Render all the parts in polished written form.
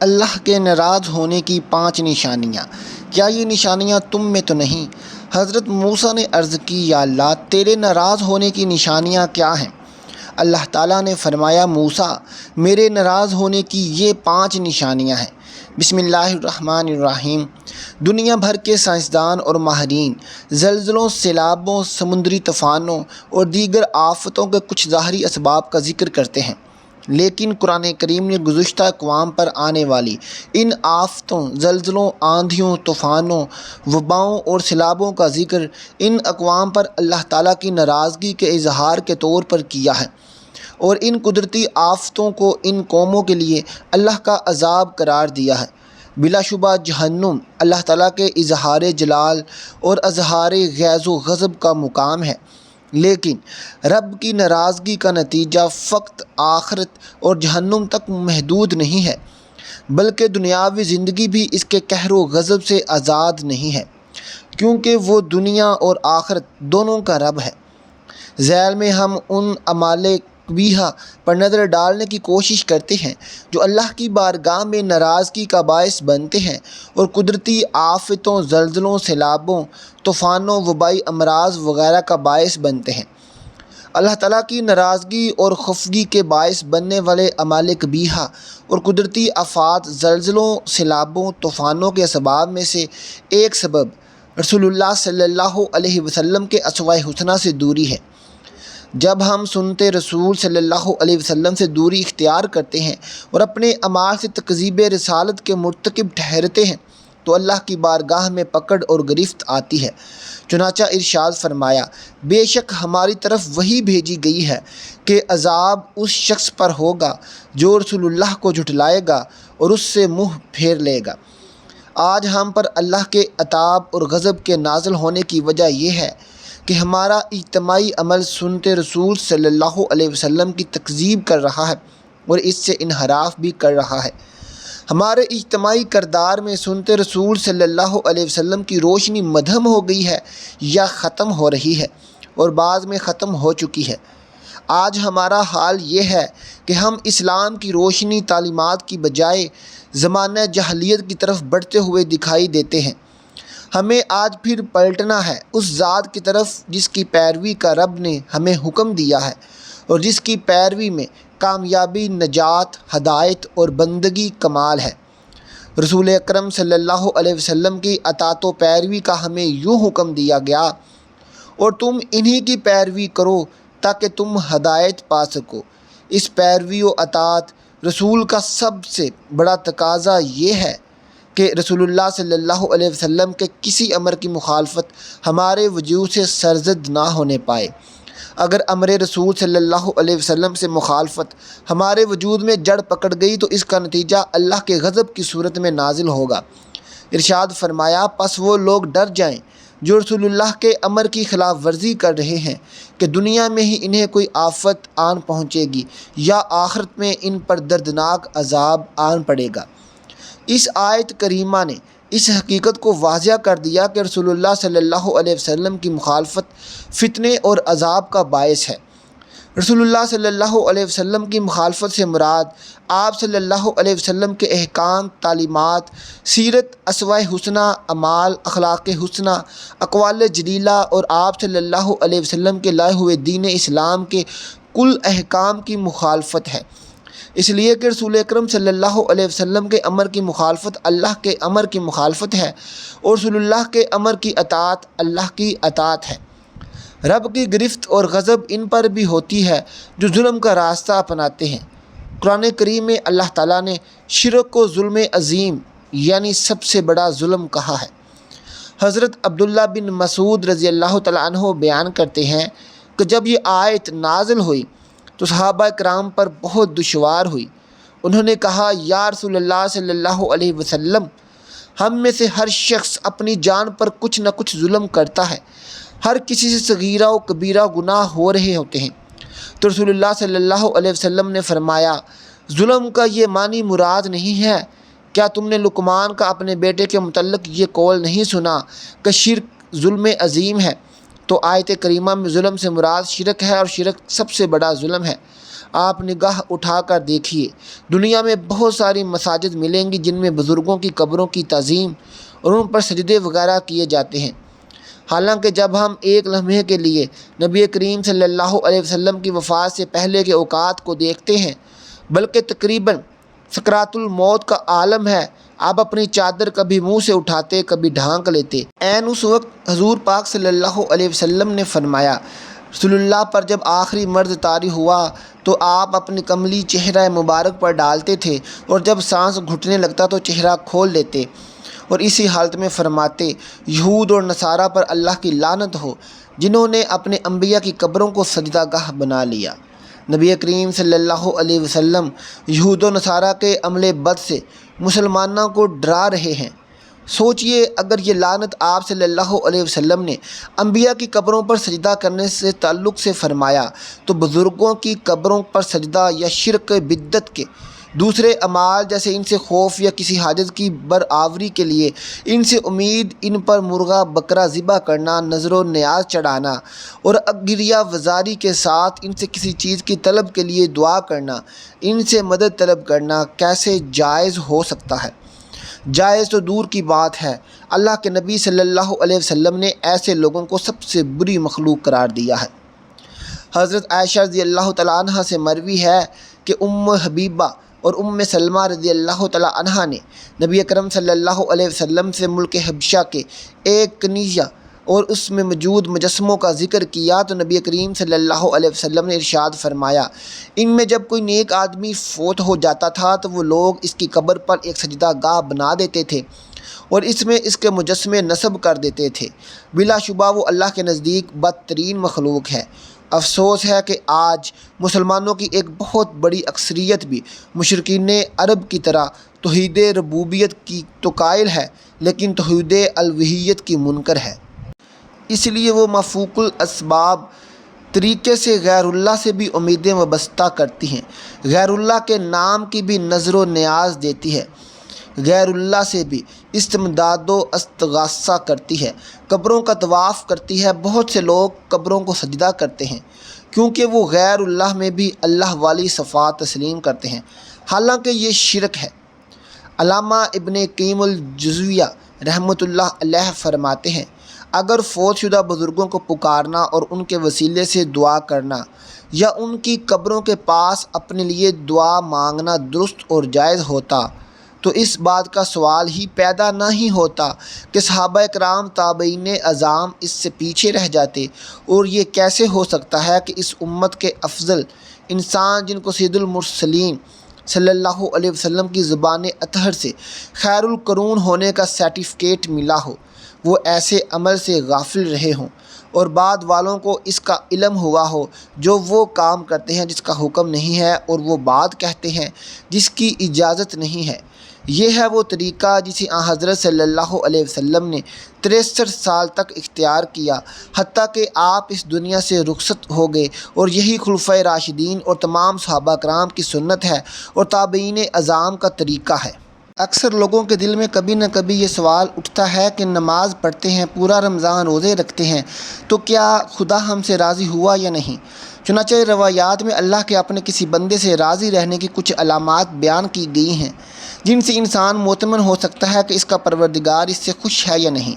اللہ کے ناراض ہونے کی 5 نشانیاں، کیا یہ نشانیاں تم میں تو نہیں؟ حضرت موسیٰ نے عرض کی، یا اللہ تیرے ناراض ہونے کی نشانیاں کیا ہیں؟ اللہ تعالیٰ نے فرمایا، موسیٰ میرے ناراض ہونے کی یہ 5 نشانیاں ہیں۔ بسم اللہ الرحمن الرحیم۔ دنیا بھر کے سائنسدان اور ماہرین زلزلوں، سیلابوں، سمندری طوفانوں اور دیگر آفتوں کے کچھ ظاہری اسباب کا ذکر کرتے ہیں، لیکن قرآن کریم نے گزشتہ اقوام پر آنے والی ان آفتوں، زلزلوں، آندھیوں، طوفانوں، وباؤں اور سیلابوں کا ذکر ان اقوام پر اللہ تعالیٰ کی ناراضگی کے اظہار کے طور پر کیا ہے، اور ان قدرتی آفتوں کو ان قوموں کے لیے اللہ کا عذاب قرار دیا ہے۔ بلا شبہ جہنم اللہ تعالیٰ کے اظہار جلال اور اظہار غیظ و غضب کا مقام ہے، لیکن رب کی ناراضگی کا نتیجہ فقط آخرت اور جہنم تک محدود نہیں ہے، بلکہ دنیاوی زندگی بھی اس کے قہر و غضب سے آزاد نہیں ہے، کیونکہ وہ دنیا اور آخرت دونوں کا رب ہے۔ ذیل میں ہم ان اعمال قبیحہ پر نظر ڈالنے کی کوشش کرتے ہیں جو اللہ کی بارگاہ میں ناراضگی کا باعث بنتے ہیں اور قدرتی آفتوں، زلزلوں، سیلابوں، طوفانوں، وبائی امراض وغیرہ کا باعث بنتے ہیں۔ اللہ تعالیٰ کی ناراضگی اور خفگی کے باعث بننے والے اعمال قبیحہ اور قدرتی آفات، زلزلوں، سیلابوں، طوفانوں کے اسباب میں سے ایک سبب رسول اللہ صلی اللہ علیہ وسلم کے اسوۂ حسنہ سے دوری ہے۔ جب ہم سنتے رسول صلی اللہ علیہ وسلم سے دوری اختیار کرتے ہیں اور اپنے اعمال سے تکذیب رسالت کے مرتکب ٹھہرتے ہیں تو اللہ کی بارگاہ میں پکڑ اور گرفت آتی ہے۔ چنانچہ ارشاد فرمایا، بے شک ہماری طرف وحی بھیجی گئی ہے کہ عذاب اس شخص پر ہوگا جو رسول اللہ کو جھٹلائے گا اور اس سے منہ پھیر لے گا۔ آج ہم پر اللہ کے عتاب اور غضب کے نازل ہونے کی وجہ یہ ہے کہ ہمارا اجتماعی عمل سنتے رسول صلی اللہ علیہ وسلم کی تکذیب کر رہا ہے اور اس سے انحراف بھی کر رہا ہے۔ ہمارے اجتماعی کردار میں سنتے رسول صلی اللہ علیہ وسلم کی روشنی مدھم ہو گئی ہے یا ختم ہو رہی ہے، اور بعض میں ختم ہو چکی ہے۔ آج ہمارا حال یہ ہے کہ ہم اسلام کی روشنی تعلیمات کی بجائے زمانہ جاہلیت کی طرف بڑھتے ہوئے دکھائی دیتے ہیں۔ ہمیں آج پھر پلٹنا ہے اس ذات کی طرف جس کی پیروی کا رب نے ہمیں حکم دیا ہے اور جس کی پیروی میں کامیابی، نجات، ہدایت اور بندگی کمال ہے۔ رسول اکرم صلی اللہ علیہ وسلم کی اطاعت و پیروی کا ہمیں یوں حکم دیا گیا، اور تم انہی کی پیروی کرو تاکہ تم ہدایت پا سکو۔ اس پیروی و اطاعت رسول کا سب سے بڑا تقاضا یہ ہے کہ رسول اللہ صلی اللہ علیہ وسلم کے کسی امر کی مخالفت ہمارے وجود سے سرزد نہ ہونے پائے۔ اگر امر رسول صلی اللہ علیہ وسلم سے مخالفت ہمارے وجود میں جڑ پکڑ گئی تو اس کا نتیجہ اللہ کے غضب کی صورت میں نازل ہوگا۔ ارشاد فرمایا، پس وہ لوگ ڈر جائیں جو رسول اللہ کے امر کی خلاف ورزی کر رہے ہیں کہ دنیا میں ہی انہیں کوئی آفت آن پہنچے گی یا آخرت میں ان پر دردناک عذاب آن پڑے گا۔ اس آیت کریمہ نے اس حقیقت کو واضح کر دیا کہ رسول اللہ صلی اللہ علیہ وسلم کی مخالفت فتنے اور عذاب کا باعث ہے۔ رسول اللہ صلی اللہ علیہ وسلم کی مخالفت سے مراد آپ صلی اللہ علیہ وسلم کے احکام، تعلیمات، سیرت، اسوۂ حسنہ، اعمال، اخلاق حسنہ، اقوال جلیلہ اور آپ صلی اللہ علیہ وسلم کے لائے ہوئے دین اسلام کے کل احکام کی مخالفت ہے۔ اس لیے کہ رسول اکرم صلی اللہ علیہ وسلم کے امر کی مخالفت اللہ کے امر کی مخالفت ہے، اور رسول اللہ کے امر کی اطاعت اللہ کی اطاعت ہے۔ رب کی گرفت اور غضب ان پر بھی ہوتی ہے جو ظلم کا راستہ اپناتے ہیں۔ قرآن کریم میں اللہ تعالیٰ نے شرک کو ظلم عظیم یعنی سب سے بڑا ظلم کہا ہے۔ حضرت عبداللہ بن مسعود رضی اللہ تعالیٰ عنہ بیان کرتے ہیں کہ جب یہ آیت نازل ہوئی تو صحابہ کرام پر بہت دشوار ہوئی۔ انہوں نے کہا، یا رسول اللہ صلی اللہ علیہ وسلم، ہم میں سے ہر شخص اپنی جان پر کچھ نہ کچھ ظلم کرتا ہے، ہر کسی سے صغیرہ و کبیرہ گناہ ہو رہے ہوتے ہیں۔ تو رسول اللہ صلی اللہ علیہ وسلم نے فرمایا، ظلم کا یہ معنی مراد نہیں ہے۔ کیا تم نے لقمان کا اپنے بیٹے کے متعلق یہ قول نہیں سنا کہ شرک ظلم عظیم ہے؟ تو آیت کریمہ میں ظلم سے مراد شرک ہے، اور شرک سب سے بڑا ظلم ہے۔ آپ نگاہ اٹھا کر دیکھیے، دنیا میں بہت ساری مساجد ملیں گی جن میں بزرگوں کی قبروں کی تعظیم اور ان پر سجدے وغیرہ کیے جاتے ہیں۔ حالانکہ جب ہم ایک لمحے کے لیے نبی کریم صلی اللہ علیہ وسلم کی وفات سے پہلے کے اوقات کو دیکھتے ہیں، بلکہ تقریباً سکرات الموت کا عالم ہے، آپ اپنی چادر کبھی منہ سے اٹھاتے کبھی ڈھانک لیتے۔ عین اس وقت حضور پاک صلی اللہ علیہ وسلم نے فرمایا، رسول اللہ پر جب آخری مرض طاری ہوا تو آپ اپنی کملی چہرہ مبارک پر ڈالتے تھے، اور جب سانس گھٹنے لگتا تو چہرہ کھول دیتے اور اسی حالت میں فرماتے، یہود اور نصارہ پر اللہ کی لعنت ہو جنہوں نے اپنے انبیاء کی قبروں کو سجدہ گاہ بنا لیا۔ نبی کریم صلی اللہ علیہ وسلم یہود و نصارہ کے عمل بد سے مسلمانوں کو ڈرا رہے ہیں۔ سوچئے، اگر یہ لعنت آپ صلی اللہ علیہ وسلم نے انبیاء کی قبروں پر سجدہ کرنے سے تعلق سے فرمایا تو بزرگوں کی قبروں پر سجدہ یا شرک بدعت کے دوسرے اعمال جیسے ان سے خوف یا کسی حاجت کی برآوری کے لیے ان سے امید، ان پر مرغا بکرا ذبح کرنا، نذر و نیاز چڑھانا اور گریہ وزاری کے ساتھ ان سے کسی چیز کی طلب کے لیے دعا کرنا، ان سے مدد طلب کرنا کیسے جائز ہو سکتا ہے؟ جائز تو دور کی بات ہے، اللہ کے نبی صلی اللہ علیہ وسلم نے ایسے لوگوں کو سب سے بری مخلوق قرار دیا ہے۔ حضرت عائشہ رضی اللہ تعالیٰ عنہ سے مروی ہے کہ ام حبیبہ اور ام سلمہ رضی اللہ تعالیٰ عنہ نے نبی اکرم صلی اللہ علیہ وسلم سے ملک حبشہ کے ایک کنیزہ اور اس میں موجود مجسموں کا ذکر کیا تو نبی کریم صلی اللہ علیہ وسلم نے ارشاد فرمایا، ان میں جب کوئی نیک آدمی فوت ہو جاتا تھا تو وہ لوگ اس کی قبر پر ایک سجدہ گاہ بنا دیتے تھے اور اس میں اس کے مجسمے نصب کر دیتے تھے۔ بلا شبہ وہ اللہ کے نزدیک بدترین مخلوق ہے۔ افسوس ہے کہ آج مسلمانوں کی ایک بہت بڑی اکثریت بھی مشرکین عرب کی طرح توحید ربوبیت کی تو قائل ہے لیکن توحید الوہیت کی منکر ہے۔ اس لیے وہ مفوق الاسباب طریقے سے غیر اللہ سے بھی امیدیں وابستہ کرتی ہیں، غیر اللہ کے نام کی بھی نذر و نیاز دیتی ہے، غیر اللہ سے بھی استمداد و استغاثہ کرتی ہے، قبروں کا طواف کرتی ہے۔ بہت سے لوگ قبروں کو سجدہ کرتے ہیں کیونکہ وہ غیر اللہ میں بھی اللہ والی صفات تسلیم کرتے ہیں، حالانکہ یہ شرک ہے۔ علامہ ابن قیم الجوزیہ رحمۃ اللہ علیہ فرماتے ہیں، اگر فوت شدہ بزرگوں کو پکارنا اور ان کے وسیلے سے دعا کرنا یا ان کی قبروں کے پاس اپنے لیے دعا مانگنا درست اور جائز ہوتا تو اس بات کا سوال ہی پیدا نہ ہی ہوتا کہ صحابہ کرام تابعین اعظام اس سے پیچھے رہ جاتے، اور یہ کیسے ہو سکتا ہے کہ اس امت کے افضل انسان جن کو سید المرسلین صلی اللہ علیہ وسلم کی زبان اطہر سے خیر القرون ہونے کا سرٹیفکیٹ ملا ہو، وہ ایسے عمل سے غافل رہے ہوں اور بعد والوں کو اس کا علم ہوا ہو جو وہ کام کرتے ہیں جس کا حکم نہیں ہے اور وہ بات کہتے ہیں جس کی اجازت نہیں ہے۔ یہ ہے وہ طریقہ جسے آن حضرت صلی اللہ علیہ وسلم نے 63 سال تک اختیار کیا حتیٰ کہ آپ اس دنیا سے رخصت ہو گئے، اور یہی خلفائے راشدین اور تمام صحابہ کرام کی سنت ہے اور تابعین اعظام کا طریقہ ہے۔ اکثر لوگوں کے دل میں کبھی نہ کبھی یہ سوال اٹھتا ہے کہ نماز پڑھتے ہیں، پورا رمضان روزے رکھتے ہیں، تو کیا خدا ہم سے راضی ہوا یا نہیں؟ چنانچہ روایات میں اللہ کے اپنے کسی بندے سے راضی رہنے کی کچھ علامات بیان کی گئی ہیں جن سے انسان مطمئن ہو سکتا ہے کہ اس کا پروردگار اس سے خوش ہے یا نہیں۔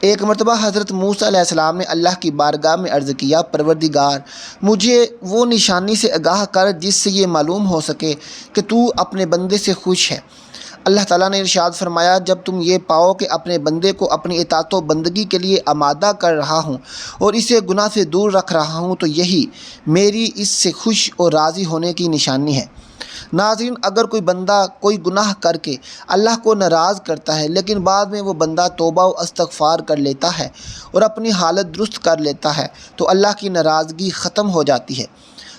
ایک مرتبہ حضرت موسیٰ علیہ السلام نے اللہ کی بارگاہ میں عرض کیا، پروردگار مجھے وہ نشانی سے آگاہ کر جس سے یہ معلوم ہو سکے کہ تو اپنے بندے سے خوش ہے۔ اللہ تعالیٰ نے ارشاد فرمایا، جب تم یہ پاؤ کہ اپنے بندے کو اپنی اطاعت و بندگی کے لیے آمادہ کر رہا ہوں اور اسے گناہ سے دور رکھ رہا ہوں تو یہی میری اس سے خوش اور راضی ہونے کی نشانی ہے۔ ناظرین، اگر کوئی بندہ کوئی گناہ کر کے اللہ کو ناراض کرتا ہے لیکن بعد میں وہ بندہ توبہ و استغفار کر لیتا ہے اور اپنی حالت درست کر لیتا ہے تو اللہ کی ناراضگی ختم ہو جاتی ہے۔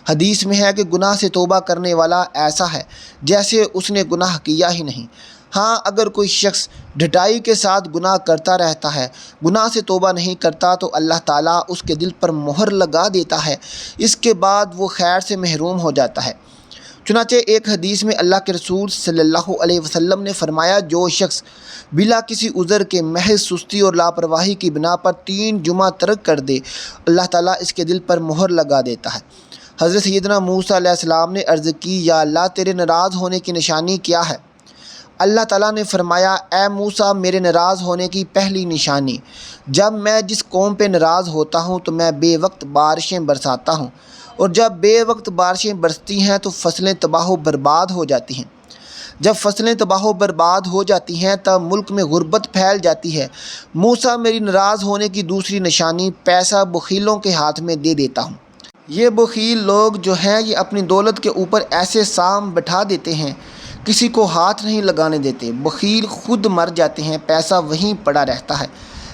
حدیث میں ہے کہ گناہ سے توبہ کرنے والا ایسا ہے جیسے اس نے گناہ کیا ہی نہیں۔ ہاں، اگر کوئی شخص ڈھٹائی کے ساتھ گناہ کرتا رہتا ہے، گناہ سے توبہ نہیں کرتا تو اللہ تعالیٰ اس کے دل پر مہر لگا دیتا ہے، اس کے بعد وہ خیر سے محروم ہو جاتا ہے۔ چنانچہ ایک حدیث میں اللہ کے رسول صلی اللہ علیہ وسلم نے فرمایا، جو شخص بلا کسی عذر کے محض سستی اور لاپرواہی کی بنا پر 3 جمعہ ترک کر دے، اللہ تعالیٰ اس کے دل پر مہر لگا دیتا ہے۔ حضرت سیدنا موسیٰ علیہ السلام نے عرض کی یا اللہ تیرے ناراض ہونے کی نشانی کیا ہے؟ اللہ تعالیٰ نے فرمایا اے موسیٰ میرے ناراض ہونے کی پہلی نشانی، جب میں جس قوم پہ ناراض ہوتا ہوں تو میں بے وقت بارشیں برساتا ہوں، اور جب بے وقت بارشیں برستی ہیں تو فصلیں تباہ و برباد ہو جاتی ہیں۔ جب فصلیں تباہ و برباد ہو جاتی ہیں تب ملک میں غربت پھیل جاتی ہے۔ موسیٰ میری ناراض ہونے کی دوسری نشانی، پیسہ بخیلوں کے ہاتھ میں دے دیتا ہوں۔ یہ بخیل لوگ جو ہیں یہ اپنی دولت کے اوپر ایسے سام بٹھا دیتے ہیں، کسی کو ہاتھ نہیں لگانے دیتے۔ بخیل خود مر جاتے ہیں، پیسہ وہیں پڑا رہتا ہے،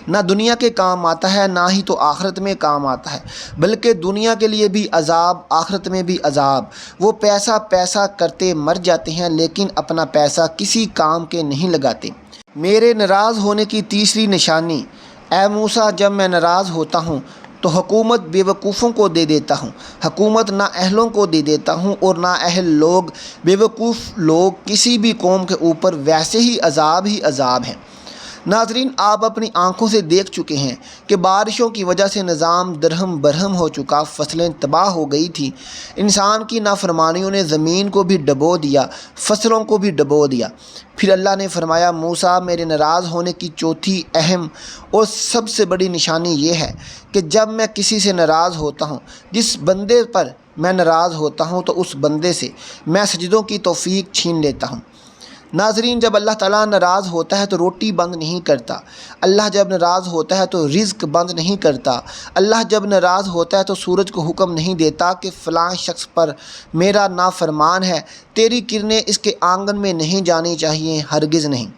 نہ دنیا کے کام آتا ہے نہ ہی تو آخرت میں کام آتا ہے، بلکہ دنیا کے لیے بھی عذاب، آخرت میں بھی عذاب۔ وہ پیسہ پیسہ کرتے مر جاتے ہیں لیکن اپنا پیسہ کسی کام کے نہیں لگاتے۔ میرے ناراض ہونے کی تیسری نشانی، اے موسیٰ جب میں ناراض ہوتا ہوں تو حکومت بے وقوفوں کو دے دیتا ہوں، حکومت نا اہلوں کو دے دیتا ہوں، اور نا اہل لوگ، بے وقوف لوگ کسی بھی قوم کے اوپر ویسے ہی عذاب ہیں۔ ناظرین، آپ اپنی آنکھوں سے دیکھ چکے ہیں کہ بارشوں کی وجہ سے نظام درہم برہم ہو چکا، فصلیں تباہ ہو گئی تھیں۔ انسان کی نافرمانیوں نے زمین کو بھی ڈبو دیا، فصلوں کو بھی ڈبو دیا۔ پھر اللہ نے فرمایا موسیٰ میرے ناراض ہونے کی چوتھی اہم اور سب سے بڑی نشانی یہ ہے کہ جب میں کسی سے ناراض ہوتا ہوں، جس بندے پر میں ناراض ہوتا ہوں تو اس بندے سے میں سجدوں کی توفیق چھین لیتا ہوں۔ ناظرین، جب اللہ تعالیٰ ناراض ہوتا ہے تو روٹی بند نہیں کرتا، اللہ جب ناراض ہوتا ہے تو رزق بند نہیں کرتا، اللہ جب ناراض ہوتا ہے تو سورج کو حکم نہیں دیتا کہ فلاں شخص پر میرا نافرمان ہے، تیری کرنیں اس کے آنگن میں نہیں جانی چاہیے، ہرگز نہیں۔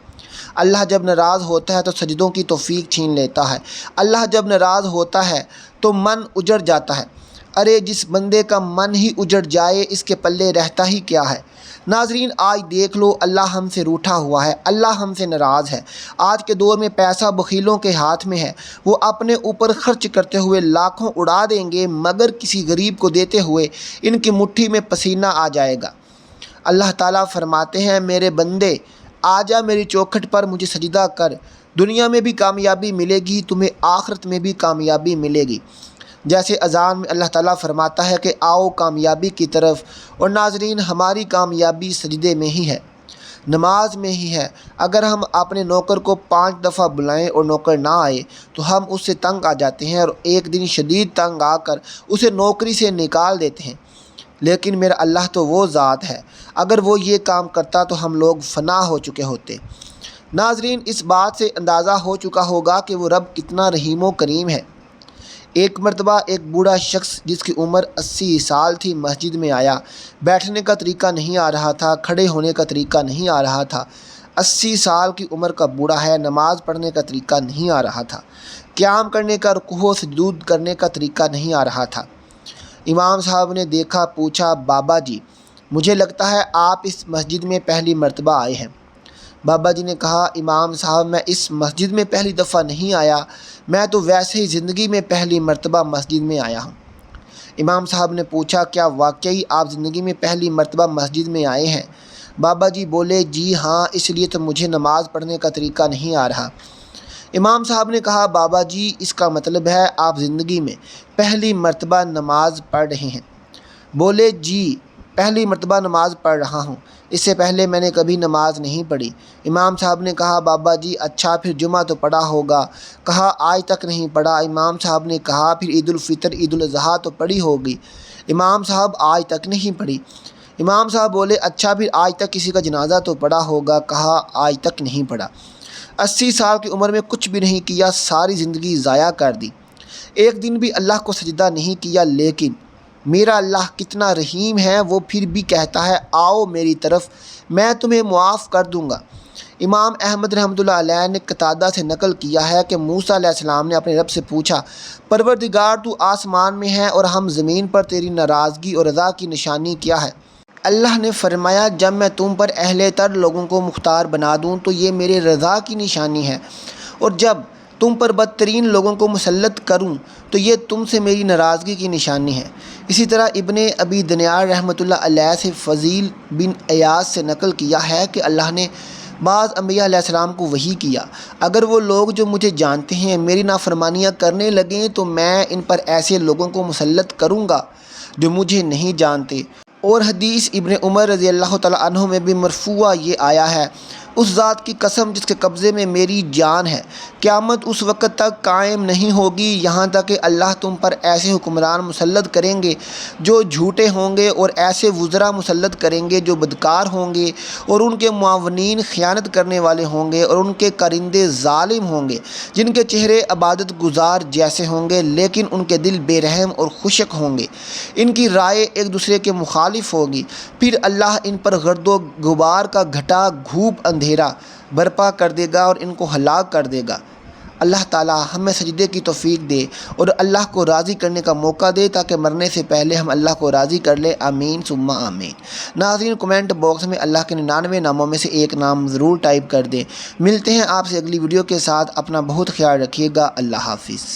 اللہ جب ناراض ہوتا ہے تو سجدوں کی توفیق چھین لیتا ہے، اللہ جب ناراض ہوتا ہے تو من اجڑ جاتا ہے۔ ارے جس بندے کا من ہی اجڑ جائے اس کے پلے رہتا ہی کیا ہے؟ ناظرین، آج دیکھ لو اللہ ہم سے روٹھا ہوا ہے، اللہ ہم سے ناراض ہے۔ آج کے دور میں پیسہ بخیلوں کے ہاتھ میں ہے، وہ اپنے اوپر خرچ کرتے ہوئے لاکھوں اڑا دیں گے مگر کسی غریب کو دیتے ہوئے ان کی مٹھی میں پسینہ آ جائے گا۔ اللہ تعالیٰ فرماتے ہیں میرے بندے آ جا میری چوکھٹ پر مجھے سجدہ کر، دنیا میں بھی کامیابی ملے گی، تمہیں آخرت میں بھی کامیابی ملے گی۔ جیسے اذان میں اللہ تعالیٰ فرماتا ہے کہ آؤ کامیابی کی طرف، اور ناظرین ہماری کامیابی سجدے میں ہی ہے، نماز میں ہی ہے۔ اگر ہم اپنے نوکر کو 5 دفعہ بلائیں اور نوکر نہ آئے تو ہم اس سے تنگ آ جاتے ہیں اور ایک دن شدید تنگ آ کر اسے نوکری سے نکال دیتے ہیں، لیکن میرا اللہ تو وہ ذات ہے، اگر وہ یہ کام کرتا تو ہم لوگ فنا ہو چکے ہوتے۔ ناظرین، اس بات سے اندازہ ہو چکا ہوگا کہ وہ رب کتنا رحیم و کریم ہے۔ ایک مرتبہ ایک بوڑھا شخص جس کی عمر 80 سال تھی مسجد میں آیا، بیٹھنے کا طریقہ نہیں آ رہا تھا، کھڑے ہونے کا طریقہ نہیں آ رہا تھا۔ 80 سال کی عمر کا بوڑھا ہے، نماز پڑھنے کا طریقہ نہیں آ رہا تھا، قیام کرنے کا، رکوع و سجود کرنے کا طریقہ نہیں آ رہا تھا۔ امام صاحب نے دیکھا، پوچھا بابا جی مجھے لگتا ہے آپ اس مسجد میں پہلی مرتبہ آئے ہیں۔ بابا جی نے کہا امام صاحب میں اس مسجد میں پہلی دفعہ نہیں آیا، میں تو ویسے ہی زندگی میں پہلی مرتبہ مسجد میں آیا ہوں۔ امام صاحب نے پوچھا کیا واقعی آپ زندگی میں پہلی مرتبہ مسجد میں آئے ہیں؟ بابا جی بولے جی ہاں، اس لیے تو مجھے نماز پڑھنے کا طریقہ نہیں آ رہا۔ امام صاحب نے کہا بابا جی اس کا مطلب ہے آپ زندگی میں پہلی مرتبہ نماز پڑھ رہے ہیں؟ بولے جی پہلی مرتبہ نماز پڑھ رہا ہوں، اس سے پہلے میں نے کبھی نماز نہیں پڑھی۔ امام صاحب نے کہا بابا جی اچھا پھر جمعہ تو پڑھا ہوگا؟ کہا آج تک نہیں پڑھا۔ امام صاحب نے کہا پھر عید الفطر عید الاضحیٰ تو پڑھی ہوگی؟ امام صاحب آج تک نہیں پڑھی۔ امام صاحب بولے اچھا پھر آج تک کسی کا جنازہ تو پڑھا ہوگا؟ کہا آج تک نہیں پڑھا۔ 80 سال کی عمر میں کچھ بھی نہیں کیا، ساری زندگی ضائع کر دی، ایک دن بھی اللہ کو سجدہ نہیں کیا، لیکن میرا اللہ کتنا رحیم ہے، وہ پھر بھی کہتا ہے آؤ میری طرف میں تمہیں معاف کر دوں گا۔ امام احمد رحمۃ اللہ علیہ نے قتادہ سے نقل کیا ہے کہ موسیٰ علیہ السلام نے اپنے رب سے پوچھا پروردگار تو آسمان میں ہے اور ہم زمین پر، تیری ناراضگی اور رضا کی نشانی کیا ہے؟ اللہ نے فرمایا جب میں تم پر اہل تر لوگوں کو مختار بنا دوں تو یہ میرے رضا کی نشانی ہے، اور جب تم پر بدترین لوگوں کو مسلط کروں تو یہ تم سے میری ناراضگی کی نشانی ہے۔ اسی طرح ابن ابی دنیار رحمۃ اللہ علیہ سے فضیل بن ایاز سے نقل کیا ہے کہ اللہ نے بعض انبیاء علیہ السلام کو وحی کیا اگر وہ لوگ جو مجھے جانتے ہیں میری نافرمانیاں کرنے لگیں تو میں ان پر ایسے لوگوں کو مسلط کروں گا جو مجھے نہیں جانتے۔ اور حدیث ابن عمر رضی اللہ تعالیٰ عنہ میں بھی مرفوع یہ آیا ہے، اس ذات کی قسم جس کے قبضے میں میری جان ہے، قیامت اس وقت تک قائم نہیں ہوگی یہاں تک کہ اللہ تم پر ایسے حکمران مسلط کریں گے جو جھوٹے ہوں گے، اور ایسے وزراء مسلط کریں گے جو بدکار ہوں گے، اور ان کے معاونین خیانت کرنے والے ہوں گے، اور ان کے کرندے ظالم ہوں گے جن کے چہرے عبادت گزار جیسے ہوں گے لیکن ان کے دل بے رحم اور خشک ہوں گے، ان کی رائے ایک دوسرے کے مخالف ہوگی، پھر اللہ ان پر گرد و غبار کا گھٹا گھوپ اندھیرا برپا کر دے گا اور ان کو ہلاک کر دے گا۔ اللہ تعالیٰ ہمیں سجدے کی توفیق دے اور اللہ کو راضی کرنے کا موقع دے تاکہ مرنے سے پہلے ہم اللہ کو راضی کر لیں، آمین ثم آمین۔ ناظرین، کمنٹ باکس میں اللہ کے 99 ناموں میں سے ایک نام ضرور ٹائپ کر دیں۔ ملتے ہیں آپ سے اگلی ویڈیو کے ساتھ، اپنا بہت خیال رکھیے گا، اللہ حافظ۔